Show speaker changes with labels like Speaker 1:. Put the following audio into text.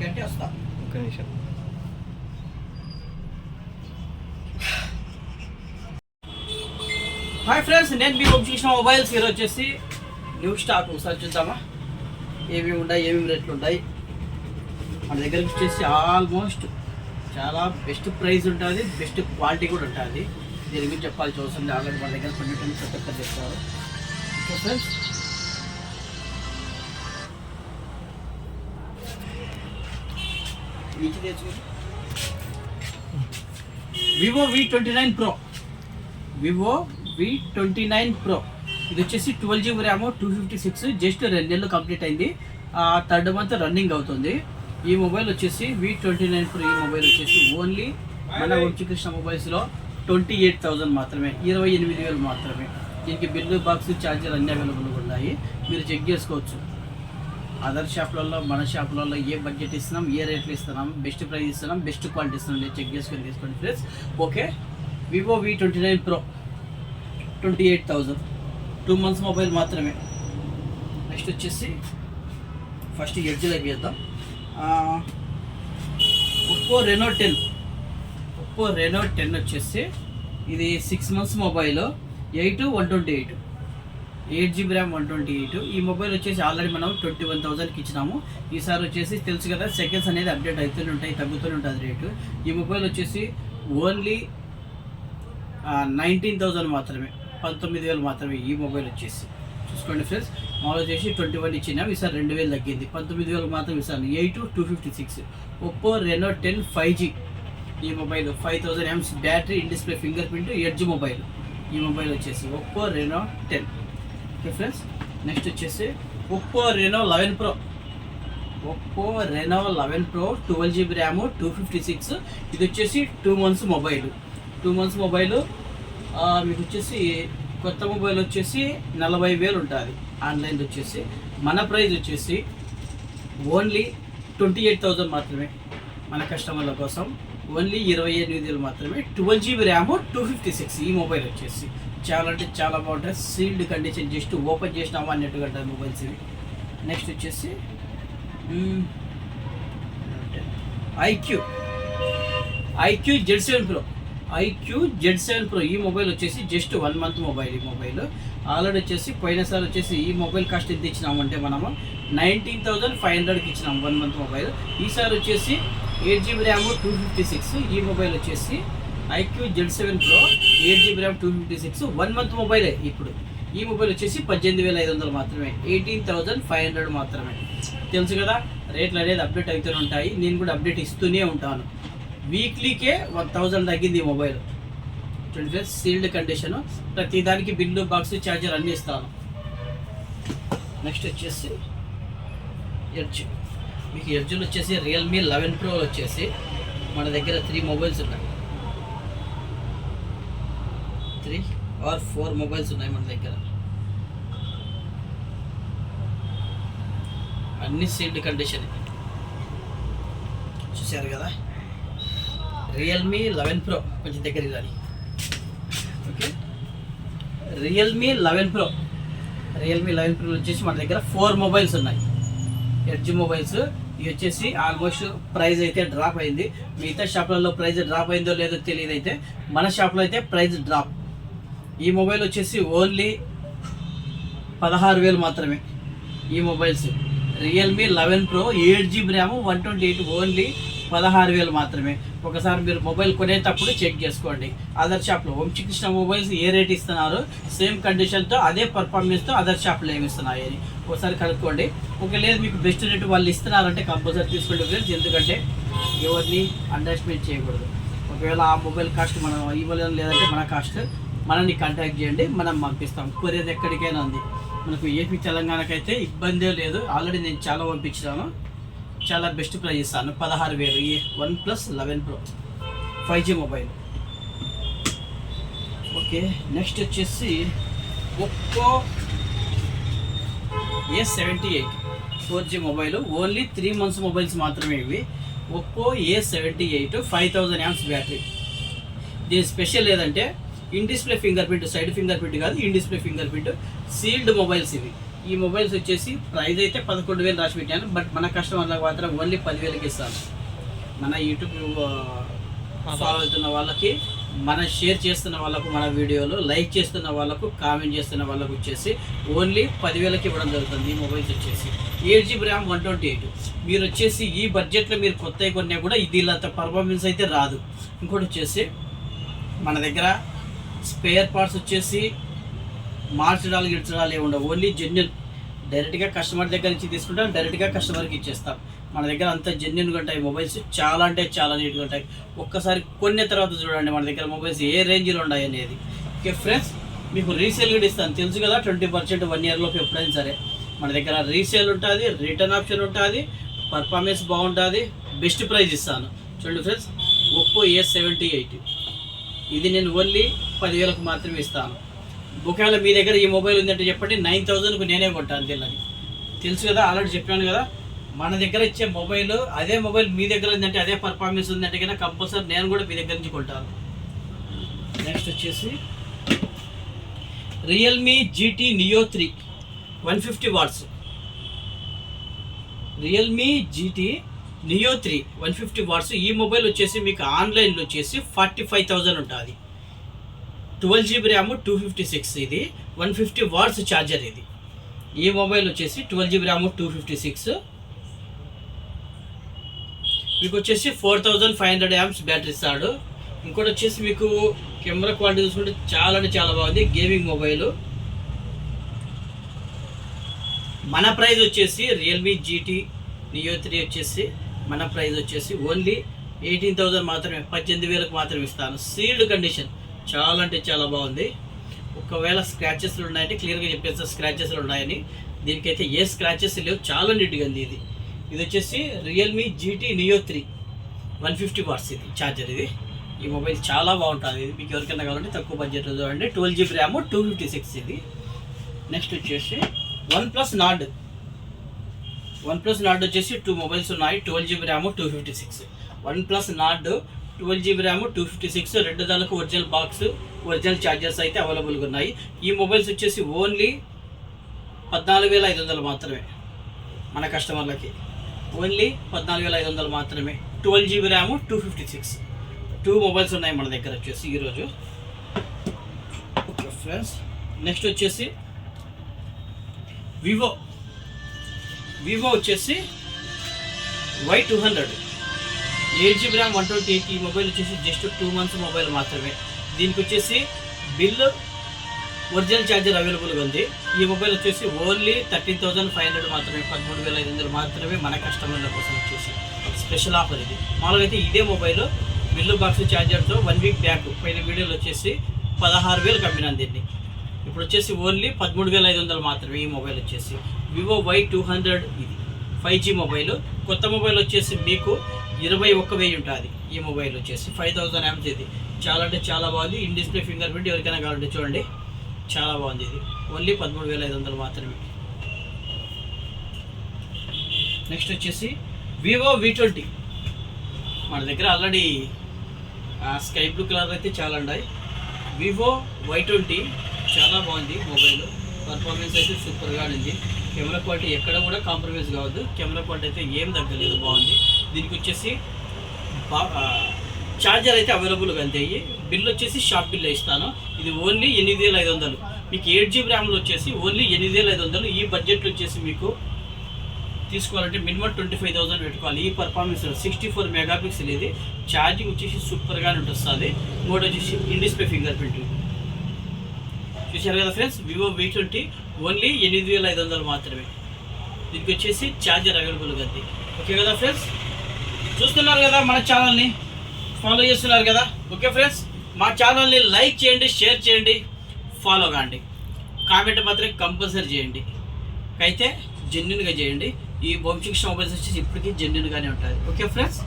Speaker 1: Okay అంటే వస్తా.
Speaker 2: ఒక్క నిమిషం.
Speaker 1: హాయ్ ఫ్రెండ్స్, నేను మీ వంశీకృష్ణ మొబైల్స్. ఈరోజు వచ్చేసి న్యూ స్టాక్ ఒకసారి చూద్దామా, ఏమేమి ఉన్నాయి, ఏమేమి రేట్లు ఉన్నాయి. మన దగ్గర వచ్చేసి ఆల్మోస్ట్ చాలా బెస్ట్ ప్రైస్ ఉంటుంది, బెస్ట్ క్వాలిటీ కూడా ఉంటుంది. దీని గురించి చెప్పాల్సి అవసరం లేదు, ఆల్రెడీ మన దగ్గర కొన్ని ప్రతి చెప్తారు. Okay friends, Vivo V29 Pro, Vivo V29 Pro. ఇది వచ్చేసి 12GB ర్యామ్, 256, జస్ట్ 2 నెలలు కంప్లీట్ అయింది. 3rd month రన్నింగ్ అవుతుంది. ఈ మొబైల్ వచ్చేసి V29 Pro. ఈ మొబైల్ వచ్చేసి ఓన్లీ మన వంశీకృష్ణ మొబైల్స్లో 28,000 మాత్రమే, 28,000 మాత్రమే. దీనికి బిల్లు, బాక్స్, ఛార్జర్ అన్నీ అవైలబుల్గా ఉన్నాయి. మీరు చెక్ చేసుకోవచ్చు. అదర్ షాప్లలో, మన షాపులలో ఏ బడ్జెట్ ఇస్తున్నాం, ఏ రేట్లు ఇస్తున్నాం, బెస్ట్ ప్రైస్ ఇస్తున్నాం, బెస్ట్ క్వాలిటీ ఇస్తున్నాం, లేదు చెక్ చేసుకొని తీసుకోండి friends. Okay, Vivo V29 Pro 28,000, 2 months mobile మాత్రమే. నెక్స్ట్ వచ్చేసి ఫస్ట్ ఎడ్జ్లోకి వేద్దాం. ఒప్పో రెనో 10 వచ్చేసి ఇది 6 months మొబైల్, 128, 8GB ర్యామ్, 128. ఈ మొబైల్ వచ్చేసి ఆల్రెడీ మనం 21,000కి ఇచ్చినాము. ఈసారి వచ్చేసి తెలుసు కదా, సెకండ్స్ అనేది అప్డేట్ అవుతూనే ఉంటాయి, తగ్గుతూనే ఉంటుంది రేటు. ఈ మొబైల్ వచ్చేసి ఓన్లీ 19,000 మాత్రమే, 19,000 మాత్రమే. ఈ మొబైల్ వచ్చేసి చూసుకోండి ఫ్రెండ్స్, మామూలు వచ్చేసి 21 ఇచ్చినాము, ఈసారి 2,000 తగ్గింది, 19,000 మాత్రం ఇస్తాను. 8,256 ఒప్పో రెనో 10 5G. ఈ mobile 5,000 mAh battery, in display fingerprint, edge mobile. ఈ మొబైల్ వచ్చేసి Oppo Reno 10. Okay friends, next వచ్చేసి Oppo Reno 11 Pro. Oppo Reno 11 Pro 12GB RAM, 256. ఇది వచ్చేసి 2 months మొబైల్. 2 months మొబైల్ మీకు వచ్చేసి కొత్త మొబైల్ వచ్చేసి 40,000 ఉంటుంది. ఆన్లైన్లో వచ్చేసి మన ప్రైస్ వచ్చేసి ఓన్లీ 28,000 మాత్రమే. మన కస్టమర్ల కోసం ఓన్లీ 28,000 మాత్రమే. 12GB RAM, 256. ఈ మొబైల్ వచ్చేసి చాలా అంటే చాలా బాగుంటుంది. సీల్డ్ కండిషన్, జస్ట్ ఓపెన్ చేసినామా అన్నట్టుగా ఉంటుంది మొబైల్స్ ఇవి. నెక్స్ట్ వచ్చేసి iQOO Z7 Pro. IQOO Z7 Pro. ఈ మొబైల్ వచ్చేసి జస్ట్ 1 month మొబైల్. ఈ మొబైల్ ఆల్రెడీ వచ్చేసి పోయినసారి వచ్చేసి ఈ మొబైల్ కాస్ట్ ఎంత ఇచ్చినామంటే మనము 19,500కి ఇచ్చినాం 1 month మొబైల్. ఈసారి వచ్చేసి 8GB ర్యామ్, 256. ఈ మొబైల్ వచ్చేసి iQOO Z7 Pro 8GB RAM, 256, 1 month మొబైలే. ఇప్పుడు ఈ మొబైల్ వచ్చేసి 18,500 మాత్రమే, 18,500 మాత్రమే. తెలుసు కదా, రేట్లు అనేది అప్డేట్ అవుతూనే ఉంటాయి, నేను కూడా అప్డేట్ ఇస్తూనే ఉంటాను. వీక్లీకే 1,000 తగ్గింది ఈ మొబైల్. చూడండి, సీల్డ్ కండిషను, ప్రతి దానికి బిల్లు, బాక్స్, ఛార్జర్ అన్నీ ఇస్తాను. నెక్స్ట్ వచ్చేసి ఎడ్జ్. మీకు ఎడ్జ్లు వచ్చేసి రియల్మీ 11 Pro వచ్చేసి మన దగ్గర 3 మొబైల్స్ ఉన్నాయి, 3 or 4 మొబైల్స్ ఉన్నాయి మన దగ్గర. అన్ని సీల్డ్ కండిషన్. చూసారు కదా, రియల్మీ 11 Pro కొంచెం దగ్గర కానీ. ఓకే, రియల్మీ 11 Pro వచ్చేసి మన దగ్గర 4 మొబైల్స్ ఉన్నాయి, ఎడ్జ్ మొబైల్స్. ఇవి వచ్చేసి ఆల్మోస్ట్ ప్రైస్ అయితే డ్రాప్ అయింది. మిగతా షాప్లలో ప్రైస్ డ్రాప్ అయిందో లేదో తెలియదు, అయితే మన షాప్లో అయితే ప్రైస్ డ్రాప్. ఈ మొబైల్ వచ్చేసి ఓన్లీ 16,000 మాత్రమే. ఈ mobiles Realme 11 Pro 8GB RAM, 128, only 16,000 మాత్రమే. ఒకసారి మీరు మొబైల్ కొనేటప్పుడు చెక్ చేసుకోండి. అదర్ షాప్లో వంశీకృష్ణ మొబైల్స్ ఏ రేట్ ఇస్తున్నారు, సేమ్ కండిషన్తో అదే పర్ఫార్మెన్స్తో అదర్ షాప్లో ఏమి ఇస్తున్నాయి అని ఒకసారి కనుక్కోండి. ఒక లేదు మీకు బెస్ట్ రేట్ వాళ్ళు ఇస్తున్నారంటే కంపల్సరీ తీసుకోండి ఫ్రెండ్స్, ఎందుకంటే ఎవరిని అండర్ ఎస్టిమేట్ చేయకూడదు. ఒకవేళ ఆ మొబైల్ కాస్ట్ మనం ఇవ్వలేము, లేదంటే మన కాస్ట్ మనల్ని కాంటాక్ట్ చేయండి, మనం పంపిస్తాం. కొరియర్ ఎక్కడికైనా ఉంది మనకు. ఏపీ తెలంగాణకైతే ఇబ్బందే లేదు, ఆల్రెడీ నేను చాలా పంపించాను, చాలా బెస్ట్ ప్రైస్ ఇస్తాను. 16,000 ఈ OnePlus 11 Pro 5G mobile. Okay, next వచ్చేసి Oppo A78 4G mobile, only 3 months mobiles మాత్రమే ఇవి. ఒప్పో A78 5,000 mAh బ్యాటరీ. దీని స్పెషల్ ఏదంటే in display fingerprint, side fingerprint కాదు, in display fingerprint, sealed mobiles ఇవి. ఈ మొబైల్స్ వచ్చేసి ప్రైస్ అయితే 11,000 రాసి పెట్టాను. బట్ మన కస్టమర్లకు మాత్రం ఓన్లీ 10,000కి ఇస్తాను. మన యూట్యూబ్ ఫాలో అవుతున్న వాళ్ళకి, మన షేర్ చేస్తున్న వాళ్ళకు, మన వీడియోలో లైక్ చేస్తున్న వాళ్ళకు, కామెంట్ చేస్తున్న వాళ్ళకు వచ్చేసి ఓన్లీ 10,000కి ఇవ్వడం జరుగుతుంది. ఈ మొబైల్స్ వచ్చేసి 8GB ర్యామ్ 128. మీరు వచ్చేసి ఈ బడ్జెట్లో మీరు కొత్తవి కొన్నా కూడా ఇది అంత పర్ఫార్మెన్స్ అయితే రాదు. ఇంకోటి వచ్చేసి మన దగ్గర స్పేర్ పార్ట్స్ వచ్చేసి మార్చడాలు గిడ్చడాలు ఏమి ఉండవు. ఓన్లీ జెన్యున్ డైరెక్ట్గా కస్టమర్ దగ్గర నుంచి తీసుకుంటాం, డైరెక్ట్గా కస్టమర్కి ఇచ్చేస్తాం. మన దగ్గర అంత జెన్యున్గా ఉంటాయి మొబైల్స్, చాలా అంటే చాలా నీట్గా ఉంటాయి. ఒక్కసారి కొన్న తర్వాత చూడండి మన దగ్గర మొబైల్స్ ఏ రేంజ్లో ఉన్నాయి అనేది. ఓకే ఫ్రెండ్స్, మీకు రీసేల్ కూడా ఇస్తాను, తెలుసు కదా. 20% 1 ఇయర్లోపు ఎప్పుడైనా సరే మన దగ్గర రీసేల్ ఉంటుంది, రిటర్న్ ఆప్షన్ ఉంటుంది, పర్ఫార్మెన్స్ బాగుంటుంది, బెస్ట్ ప్రైస్ ఇస్తాను. చూడండి ఫ్రెండ్స్, ఒప్పో A78 ఇది నేను ఓన్లీ 10,000కు మాత్రమే ఇస్తాను. ఒకవేళ మీ దగ్గర ఈ మొబైల్ ఉందంటే చెప్పండి, 9,000కు నేనే కొంటాను. తెలియని తెలుసు కదా, ఆల్రెడీ చెప్పాను కదా. మన దగ్గర ఇచ్చే మొబైల్, అదే మొబైల్ మీ దగ్గర ఉందంటే, అదే పర్ఫార్మెన్స్ ఉందంటే కన్నా కంపల్సరీ నేను కూడా మీ దగ్గర నుంచి కొంటాను. నెక్స్ట్ వచ్చేసి Realme GT Neo 3 150 watts. Realme GT Neo 3 150 watts. ఈ మొబైల్ వచ్చేసి మీకు ఆన్లైన్లో వచ్చేసి 45,000 ఉంటుంది. 12GB RAM 256. ఇది 150 వాట్స్ ఛార్జర్. ఇది ఈ మొబైల్ వచ్చేసి 12GB ర్యామ్ 256. మీకు వచ్చేసి 4500 amps బ్యాటరీ ఇస్తాడు. ఇంకోటి వచ్చేసి మీకు కెమెరా క్వాలిటీ చూసుకుంటే చాలా అంటే చాలా బాగుంది. Gaming mobile. మన ప్రైస్ వచ్చేసి రియల్మీ GT Neo 3 వచ్చేసి మన ప్రైస్ వచ్చేసి ఓన్లీ 18,000 మాత్రమే, 18,000కు మాత్రమే ఇస్తాను. సీల్డ్ కండిషన్, చాలా అంటే చాలా బాగుంది. ఒకవేళ స్క్రాచెస్లు ఉన్నాయంటే క్లియర్గా చెప్పేస్తా, స్క్రాచెస్లు ఉన్నాయని. దీనికైతే ఏ స్క్రాచెస్ లేవు, చాలా నీట్గా ఉంది. ఇది వచ్చేసి రియల్మీ GT Neo 3 150 వాట్స్. ఇది ఛార్జర్. ఇది ఈ మొబైల్ చాలా బాగుంటుంది. ఇది మీకు ఎవరికైనా కావాలంటే తక్కువ బడ్జెట్లో చూడండి. 12GB RAM 256. ఇది నెక్స్ట్ వచ్చేసి OnePlus Nord. OnePlus Nord వచ్చేసి 2 మొబైల్స్ ఉన్నాయి. 12GB RAM 256. OnePlus Nord 12GB RAM 256. రెండు దానికి ఒరిజినల్ బాక్స్, ఒరిజినల్ ఛార్జర్స్ అయితే అవైలబుల్గా ఉన్నాయి. ఈ మొబైల్స్ వచ్చేసి ఓన్లీ 14,500 మాత్రమే మన కస్టమర్లకి. ఓన్లీ 14,500 మాత్రమే. 12GB RAM 256. 2 మొబైల్స్ ఉన్నాయి మన దగ్గర వచ్చేసి ఈరోజు. ఓకే ఫ్రెండ్స్, నెక్స్ట్ వచ్చేసి వివో వచ్చేసి Y200 8GB ర్యామ్ 128. ఈ మొబైల్ వచ్చేసి జస్ట్ 2 months మొబైల్ మాత్రమే. దీనికి వచ్చేసి బిల్, ఒరిజినల్ ఛార్జర్ అవైలబుల్గా ఉంది. ఈ మొబైల్ వచ్చేసి ఓన్లీ 13,500 మాత్రమే, 13,500 మాత్రమే మన కస్టమర్ల కోసం వచ్చేసి స్పెషల్ ఆఫర్. ఇది మామూలుగా అయితే ఇదే మొబైల్ బిల్లు బాక్స్ ఛార్జర్తో 1 week బ్యాక్ పైన వీడియోలో వచ్చేసి 16,000 అమ్మినాను. దీన్ని ఇప్పుడు వచ్చేసి ఓన్లీ 13,500 మాత్రమే. ఈ మొబైల్ వచ్చేసి వివో Y200. ఇది 5G మొబైల్. కొత్త మొబైల్ వచ్చేసి మీకు 21,000 ఉంటుంది. ఈ మొబైల్ వచ్చేసి 5,000 amps. ఇది చాలా అంటే చాలా బాగుంది. ఇన్ డిస్ప్లే ఫింగర్ ప్రింట్, ఎవరికైనా కావాలంటే చూడండి, చాలా బాగుంది. ఇది ఓన్లీ 13,500 మాత్రమే. నెక్స్ట్ వచ్చేసి వివో V20. మన దగ్గర ఆల్రెడీ స్కై బ్లూ కలర్ అయితే చాలా ఉన్నాయి. వివో Y20 చాలా బాగుంది మొబైల్. పర్ఫార్మెన్స్ అయితే సూపర్గా ఉంది. కెమెరా క్వాలిటీ ఎక్కడ కూడా కాంప్రమైజ్ కావద్దు. కెమెరా క్వాలిటీ అయితే ఏం తగ్గలేదు, బాగుంది. దీనికి వచ్చేసి ఛార్జర్ అయితే అవైలబుల్గా అంతే. బిల్ వచ్చేసి షాప్ బిల్ ఇస్తాను. ఇది ఓన్లీ 8,500. మీకు 8GB ర్యామ్లో వచ్చేసి ఓన్లీ 8,500. ఈ బడ్జెట్లో వచ్చేసి మీకు తీసుకోవాలంటే మినిమం 25,000 పెట్టుకోవాలి. ఈ పర్ఫార్మెన్స్ 64 మెగాపిక్సెల్. ఇది ఛార్జింగ్ వచ్చేసి సూపర్గానే ఉంటుంది. ఇంకోటి వచ్చేసి ఇన్ డిస్ప్లే ఫింగర్ ప్రింట్. చూశారు కదా ఫ్రెండ్స్, వివో V20 ఓన్లీ 8,500 మాత్రమే. దీనికి వచ్చేసి ఛార్జర్ అవైలబుల్గా ఉంది. ఓకే కదా ఫ్రెండ్స్, చూస్తున్నారు కదా, మన ఛానల్ని ఫాలో చేస్తున్నారు కదా. ఓకే ఫ్రెండ్స్, మా ఛానల్ని లైక్ చేయండి, షేర్ చేయండి, ఫాలో కాండి, కామెంట్ మాత్రం కంపల్సరీ చేయండి. అయితే జెన్యున్గా చేయండి. ఈ వంశీకృష్ణ మొబైల్స్ వచ్చేసి ఇప్పటికీ జెన్యున్గానే ఉంటుంది. Okay friends.